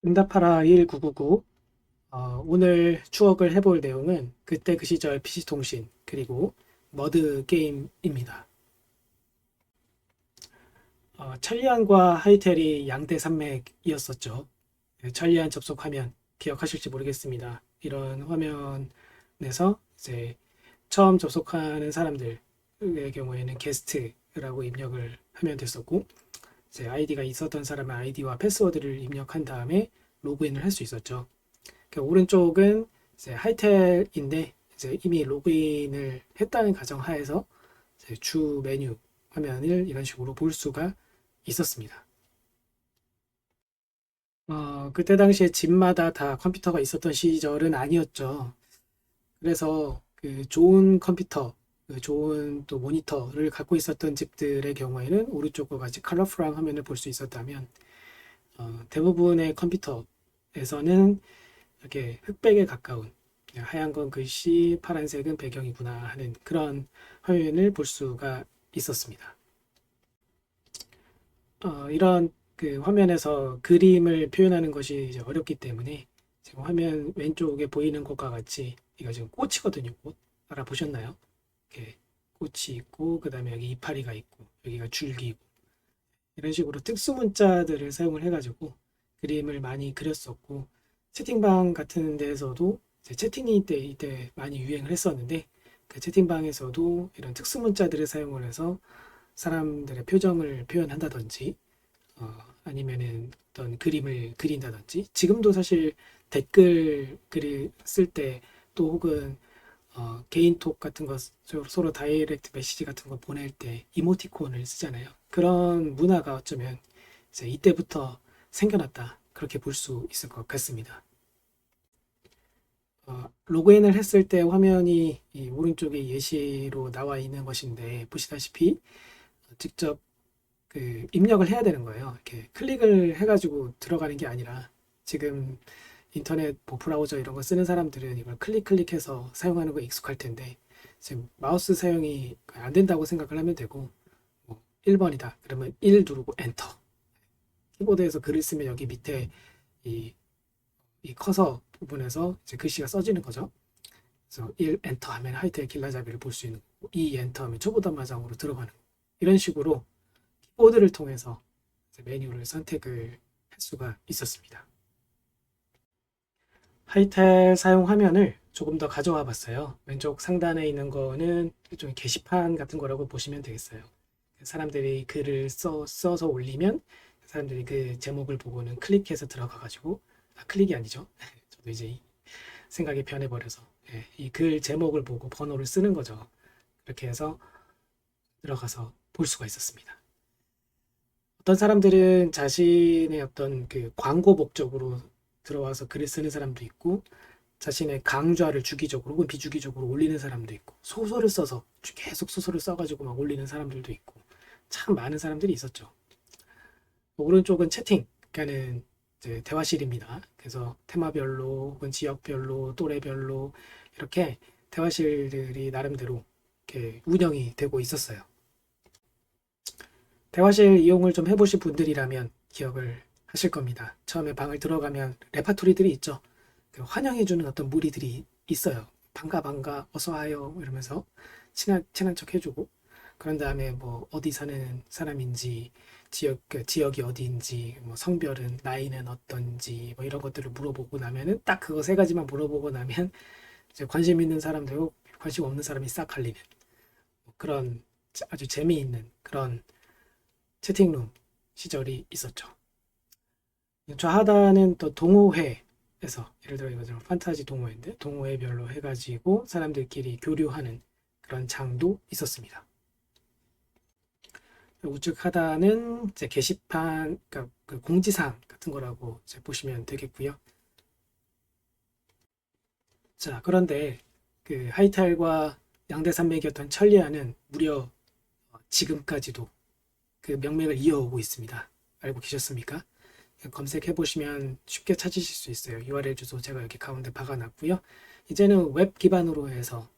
응답하라 1999. 오늘 추억을 해볼 내용은 그때 그 시절 PC통신 그리고 머드 게임입니다. 천리안과 하이텔이 양대 산맥이었었죠. 네, 천리안 접속 화면 기억하실지 모르겠습니다. 이런 화면에서 이제 처음 접속하는 사람들의 경우에는 게스트라고 입력을 하면 됐었고, 이제 아이디가 있었던 사람의 아이디와 패스워드를 입력한 다음에 로그인을 할 수 있었죠. 오른쪽은 이제 하이텔인데 이제 이미 로그인을 했다는 가정하에서 이제 주 메뉴 화면을 이런 식으로 볼 수가 있었습니다. 그때 당시에 집마다 다 컴퓨터가 있었던 시절은 아니었죠. 그래서 그 좋은 컴퓨터, 그 좋은 또 모니터를 갖고 있었던 집들의 경우에는 오른쪽과 같이 컬러풀한 화면을 볼 수 있었다면, 대부분의 컴퓨터에서는 이렇게 흑백에 가까운, 그냥 하얀 건 글씨, 파란색은 배경이구나 하는 그런 화면을 볼 수가 있었습니다. 이런 그 화면에서 그림을 표현하는 것이 이제 어렵기 때문에 지금 화면 왼쪽에 보이는 것과 같이 이거 지금 꽃이거든요. 꽃 알아보셨나요? 이렇게 꽃이 있고 그 다음에 여기 이파리가 있고 여기가 줄기고 이런 식으로 특수 문자들을 사용을 해가지고 그림을 많이 그렸었고, 채팅방 같은 데에서도 채팅이 이때 많이 유행을 했었는데, 그 채팅방에서도 이런 특수 문자들을 사용을 해서 사람들의 표정을 표현한다든지, 아니면은 어떤 그림을 그린다든지, 지금도 사실 댓글 글을 쓸 때 또 혹은 개인톡 같은 거 서로 다이렉트 메시지 같은 거 보낼 때 이모티콘을 쓰잖아요. 그런 문화가 어쩌면 이제 이때부터 생겨났다, 그렇게 볼 수 있을 것 같습니다. 로그인을 했을 때 화면이 이 오른쪽에 예시로 나와 있는 것인데 보시다시피 직접 그 입력을 해야 되는 거예요. 이렇게 클릭을 해가지고 들어가는 게 아니라, 지금 인터넷 뭐 브라우저 이런 거 쓰는 사람들은 이걸 클릭해서 사용하는 거 익숙할 텐데, 지금 마우스 사용이 안 된다고 생각을 하면 되고, 뭐 1번이다 그러면 1 누르고 엔터. 키보드에서 글을 쓰면 여기 밑에 이, 이 커서 부분에서 이제 글씨가 써지는 거죠. 그래서 1 엔터 하면 하이텔 길라잡이를 볼 수 있는 거고, 2 엔터 하면 초보단마장으로 들어가는 거. 이런 식으로 키보드를 통해서 메뉴를 선택을 할 수가 있었습니다. 하이텔 사용 화면을 조금 더 가져와 봤어요. 왼쪽 상단에 있는 거는 일종의 게시판 같은 거라고 보시면 되겠어요. 사람들이 글을 써서 올리면 사람들이 그 제목을 보고는 클릭해서 들어가가지고, 클릭이 아니죠. 저도 이제 생각이 변해버려서 이 글 제목을 보고 번호를 쓰는 거죠. 그렇게 해서 들어가서 볼 수가 있었습니다. 어떤 사람들은 자신의 어떤 그 광고 목적으로 들어와서 글을 쓰는 사람도 있고, 자신의 강좌를 주기적으로 혹은 비주기적으로 올리는 사람도 있고, 소설을 써서 계속 소설을 써가지고 막 올리는 사람들도 있고, 참 많은 사람들이 있었죠. 오른쪽은 채팅, 그러니까는 이제 대화실입니다. 그래서 테마별로 혹은 지역별로 또래별로 이렇게 대화실들이 나름대로 이렇게 운영이 되고 있었어요. 대화실 이용을 좀 해보신 분들이라면 기억을 하실 겁니다. 처음에 방을 들어가면 레파토리들이 있죠. 그 환영해주는 어떤 무리들이 있어요. 반가 반가 어서 와요 이러면서 친한 척 해주고, 그런 다음에 뭐 어디 사는 사람인지, 그 지역이 어디인지, 뭐 성별은, 나이는 어떤지, 뭐 이런 것들을 물어보고 나면은 딱 그거 세 가지만 물어보고 나면 이제 관심 있는 사람들고 관심 없는 사람이 싹 갈리는 뭐 그런 아주 재미있는 그런 채팅룸 시절이 있었죠. 좌하단은 또 동호회에서, 예를 들어 이거 판타지 동호회인데 동호회별로 해가지고 사람들끼리 교류하는 그런 장도 있었습니다. 우측 하단은 이제 게시판, 그러니까 그 공지사항 같은 거라고 이제 보시면 되겠고요. 자, 그런데 그 하이탈과 양대산맥이었던 천리안은 무려 지금까지도 그 명맥을 이어오고 있습니다. 알고 계셨습니까? 검색해 보시면 쉽게 찾으실 수 있어요. URL 주소 제가 여기 가운데 박아놨고요. 이제는 웹 기반으로 해서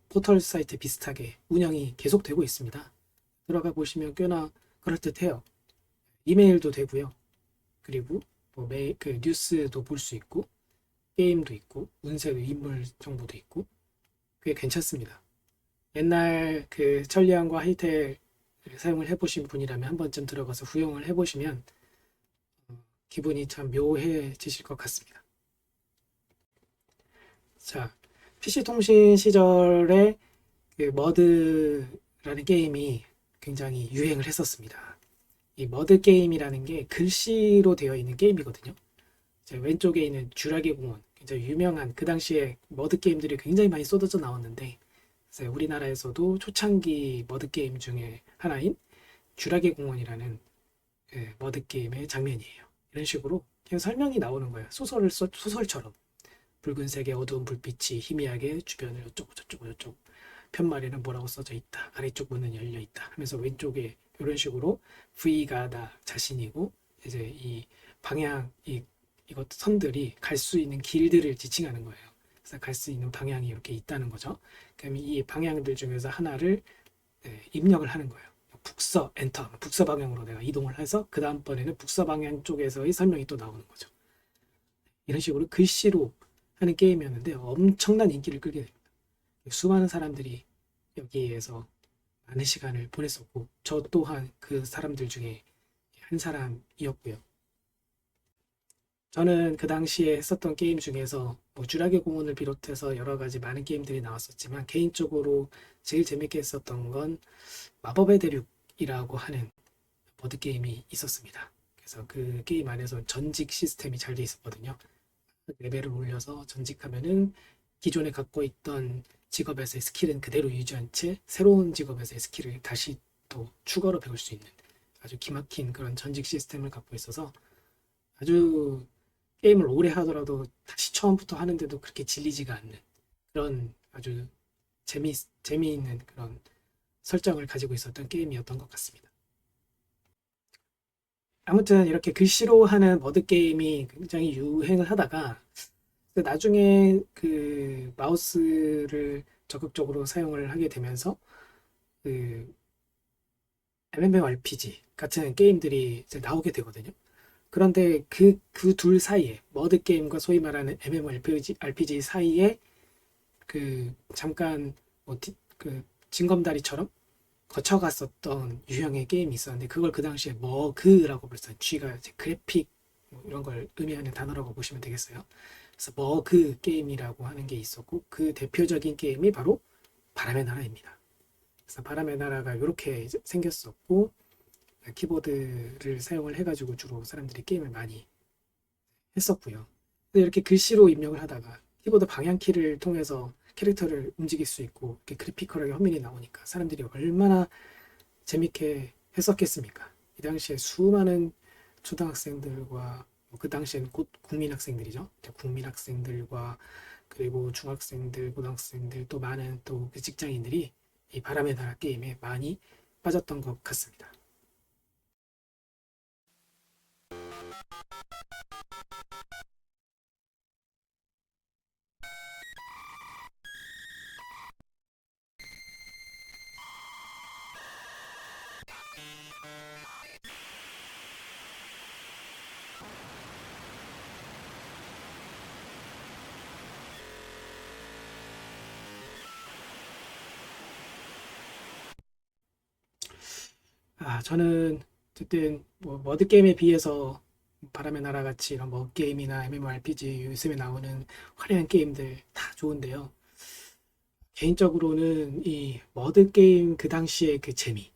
포털 사이트 비슷하게 운영이 계속되고 있습니다. 들어가 보시면 꽤나 그럴듯해요. 이메일도 되고요. 그리고 그 뉴스도 볼 수 있고 게임도 있고 운세도 인물 정보도 있고 꽤 괜찮습니다. 옛날 그 천리안과 하이텔 사용을 해보신 분이라면 한 번쯤 들어가서 후용을 해보시면 기분이 참 묘해지실 것 같습니다. 자, PC 통신 시절에 그 머드라는 게임이 굉장히 유행을 했었습니다. 이 머드 게임이라는 게 글씨로 되어 있는 게임이거든요. 왼쪽에 있는 쥐라기 공원, 굉장히 유명한 그 당시에 머드 게임들이 굉장히 많이 쏟아져 나왔는데 우리나라에서도 초창기 머드 게임 중에 하나인 쥐라기 공원이라는 머드 게임의 장면이에요. 이런 식으로 그냥 설명이 나오는 거예요. 소설처럼 붉은색의 어두운 불빛이 희미하게 주변을 어쩌고 저쩌고 저쩌고 편말에는 뭐라고 써져 있다. 아래쪽 문은 열려 있다. 하면서 왼쪽에 이런 식으로 V가 나 자신이고 이제 이 방향 이것 선들이 갈 수 있는 길들을 지칭하는 거예요. 그래서 갈 수 있는 방향이 이렇게 있다는 거죠. 그럼 이 방향들 중에서 하나를 입력을 하는 거예요. 북서 엔터 북서 방향으로 내가 이동을 해서 그 다음번에는 북서 방향 쪽에서의 설명이 또 나오는 거죠. 이런 식으로 글씨로 하는 게임이었는데 엄청난 인기를 끌게 됩니다. 수많은 사람들이 여기에서 많은 시간을 보냈었고 저 또한 그 사람들 중에 한 사람이었고요. 저는 그 당시에 했었던 게임 중에서 쥐라기 공원을 비롯해서 여러 가지 많은 게임들이 나왔었지만 개인적으로 제일 재밌게 했었던 건 마법의 대륙이라고 하는 보드게임이 있었습니다. 그래서 그 게임 안에서 전직 시스템이 잘 돼 있었거든요. 레벨을 올려서 전직하면은 기존에 갖고 있던 직업에서의 스킬은 그대로 유지한 채 새로운 직업에서의 스킬을 다시 또 추가로 배울 수 있는 아주 기막힌 그런 전직 시스템을 갖고 있어서 아주 게임을 오래 하더라도 다시 처음부터 하는데도 그렇게 질리지가 않는 그런 아주 재미있는 그런 설정을 가지고 있었던 게임이었던 것 같습니다. 아무튼 이렇게 글씨로 하는 머드 게임이 굉장히 유행을 하다가 나중에 그 마우스를 적극적으로 사용을 하게 되면서 그 MMORPG 같은 게임들이 이제 나오게 되거든요. 그런데 그 둘 사이에 머드 게임과 소위 말하는 MMORPG 사이에 그 잠깐 그 징검다리처럼 거쳐갔었던 유형의 게임이 있었는데 그걸 그 당시에 머그라고 불렀어요. G가 이제 그래픽 이런 걸 의미하는 단어라고 보시면 되겠어요. 그래서 머그 게임이라고 하는 게 있었고 그 대표적인 게임이 바로 바람의 나라입니다. 그래서 바람의 나라가 이렇게 생겼었고 키보드를 사용을 해가지고 주로 사람들이 게임을 많이 했었고요. 이렇게 글씨로 입력을 하다가 키보드 방향키를 통해서 캐릭터를 움직일 수 있고 이렇게 그래피컬하게 화면이 나오니까 사람들이 얼마나 재밌게 했었겠습니까? 이 당시에 수많은 초등학생들과 그 당시에는 곧 국민학생들이죠. 국민학생들과 그리고 중학생들, 고등학생들 또 많은 또 그 직장인들이 이 바람의 나라 게임에 많이 빠졌던 것 같습니다. 저는 어쨌든 머드 게임에 비해서 바람의 나라 같이 이런 머드 게임이나 MMORPG 요즘에 나오는 화려한 게임들 다 좋은데요. 개인적으로는 이 머드 게임 그 당시의 그 재미,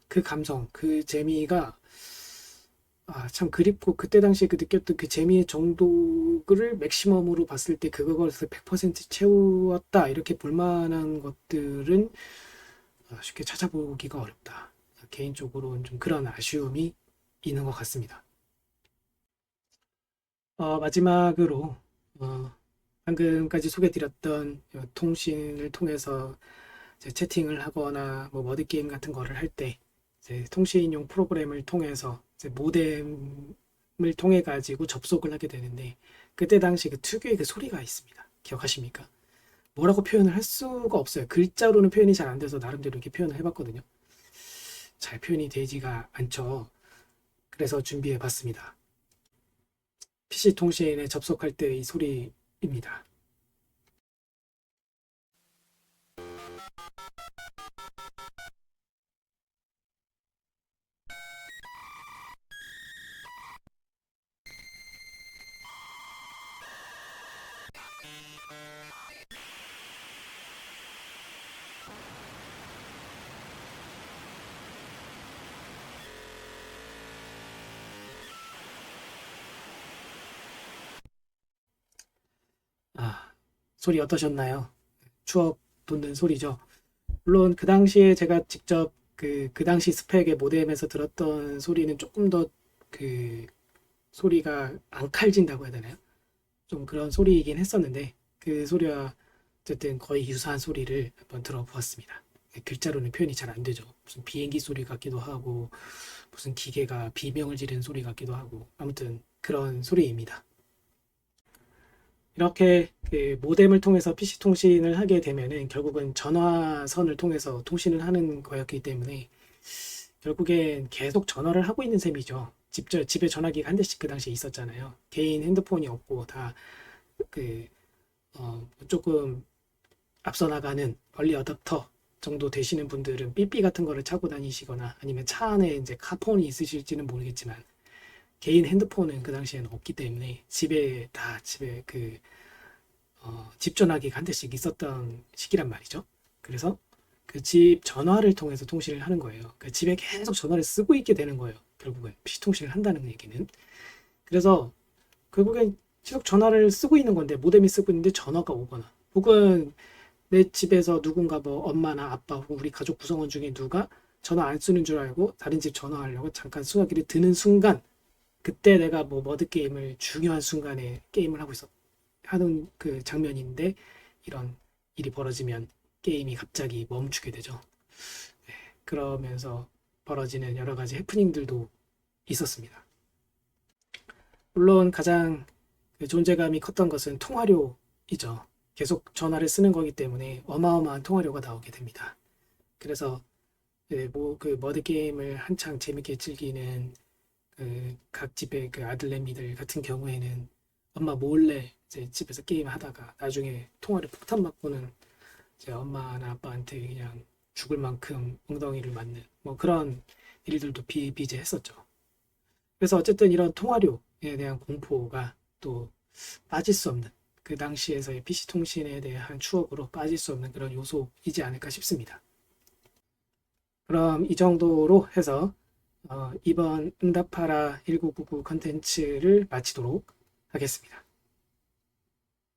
그 감성, 그 재미가 참 그립고 그때 당시에 그 느꼈던 그 재미의 정도를 맥시멈으로 봤을 때 그것을 100% 채웠다 이렇게 볼 만한 것들은 쉽게 찾아보기가 어렵다. 개인적으로는 좀 그런 아쉬움이 있는 것 같습니다. 마지막으로 방금까지 소개드렸던 통신을 통해서 이제 채팅을 하거나 뭐 머드 게임 같은 거를 할 때 통신용 프로그램을 통해서 이제 모뎀을 통해 가지고 접속을 하게 되는데 그때 당시 그 특유의 그 소리가 있습니다. 기억하십니까? 뭐라고 표현을 할 수가 없어요. 글자로는 표현이 잘 안 돼서 나름대로 이렇게 표현을 해봤거든요. 잘 표현이 되지가 않죠. 그래서 준비해 봤습니다. PC 통신에 접속할 때의 소리입니다. 아, 소리 어떠셨나요? 추억 돋는 소리죠. 물론 그 당시에 제가 직접 그 당시 스펙의 모뎀에서 들었던 소리는 조금 더 그 소리가 안 칼진다고 해야 되나요? 좀 그런 소리이긴 했었는데 그 소리와 어쨌든 거의 유사한 소리를 한번 들어보았습니다. 글자로는 표현이 잘 안 되죠. 무슨 비행기 소리 같기도 하고 무슨 기계가 비명을 지르는 소리 같기도 하고 아무튼 그런 소리입니다. 이렇게 그 모뎀을 통해서 PC 통신을 하게 되면은 결국은 전화선을 통해서 통신을 하는 거였기 때문에 결국엔 계속 전화를 하고 있는 셈이죠. 집에 전화기가 한 대씩 그 당시에 있었잖아요. 개인 핸드폰이 없고 다 그, 조금 앞서 나가는 얼리 어댑터 정도 되시는 분들은 삐삐 같은 거를 차고 다니시거나 아니면 차 안에 이제 카폰이 있으실지는 모르겠지만 개인 핸드폰은 그 당시에는 없기 때문에 집에 집 전화기가 한 대씩 있었던 시기란 말이죠. 그래서 그 집 전화를 통해서 통신을 하는 거예요. 그 집에 계속 전화를 쓰고 있게 되는 거예요. 결국은 PC 통신을 한다는 얘기는. 그래서 결국엔 계속 전화를 쓰고 있는 건데 모뎀이 쓰고 있는데 전화가 오거나 혹은 내 집에서 누군가 뭐 엄마나 아빠 혹은 우리 가족 구성원 중에 누가 전화 안 쓰는 줄 알고 다른 집 전화하려고 잠깐 수화기를 드는 순간 그때 내가 뭐 머드 게임을 중요한 순간에 게임을 하고 있어 하는 그 장면인데 이런 일이 벌어지면 게임이 갑자기 멈추게 되죠. 네, 그러면서 벌어지는 여러 가지 해프닝들도 있었습니다. 물론 가장 그 존재감이 컸던 것은 통화료이죠. 계속 전화를 쓰는 거기 때문에 어마어마한 통화료가 나오게 됩니다. 그래서 그 머드 게임을 한창 재밌게 즐기는 각 집의 그 아들내미들 같은 경우에는 엄마 몰래 이제 집에서 게임 하다가 나중에 통화를 폭탄 맞고는 이제 엄마나 아빠한테 그냥 죽을 만큼 엉덩이를 맞는 뭐 그런 일들도 비비제했었죠. 그래서 어쨌든 이런 통화료에 대한 공포가 또 빠질 수 없는 그 당시에서의 PC 통신에 대한 추억으로 빠질 수 없는 그런 요소이지 않을까 싶습니다. 그럼 이 정도로 해서 이번 응답하라 1999 컨텐츠를 마치도록 하겠습니다.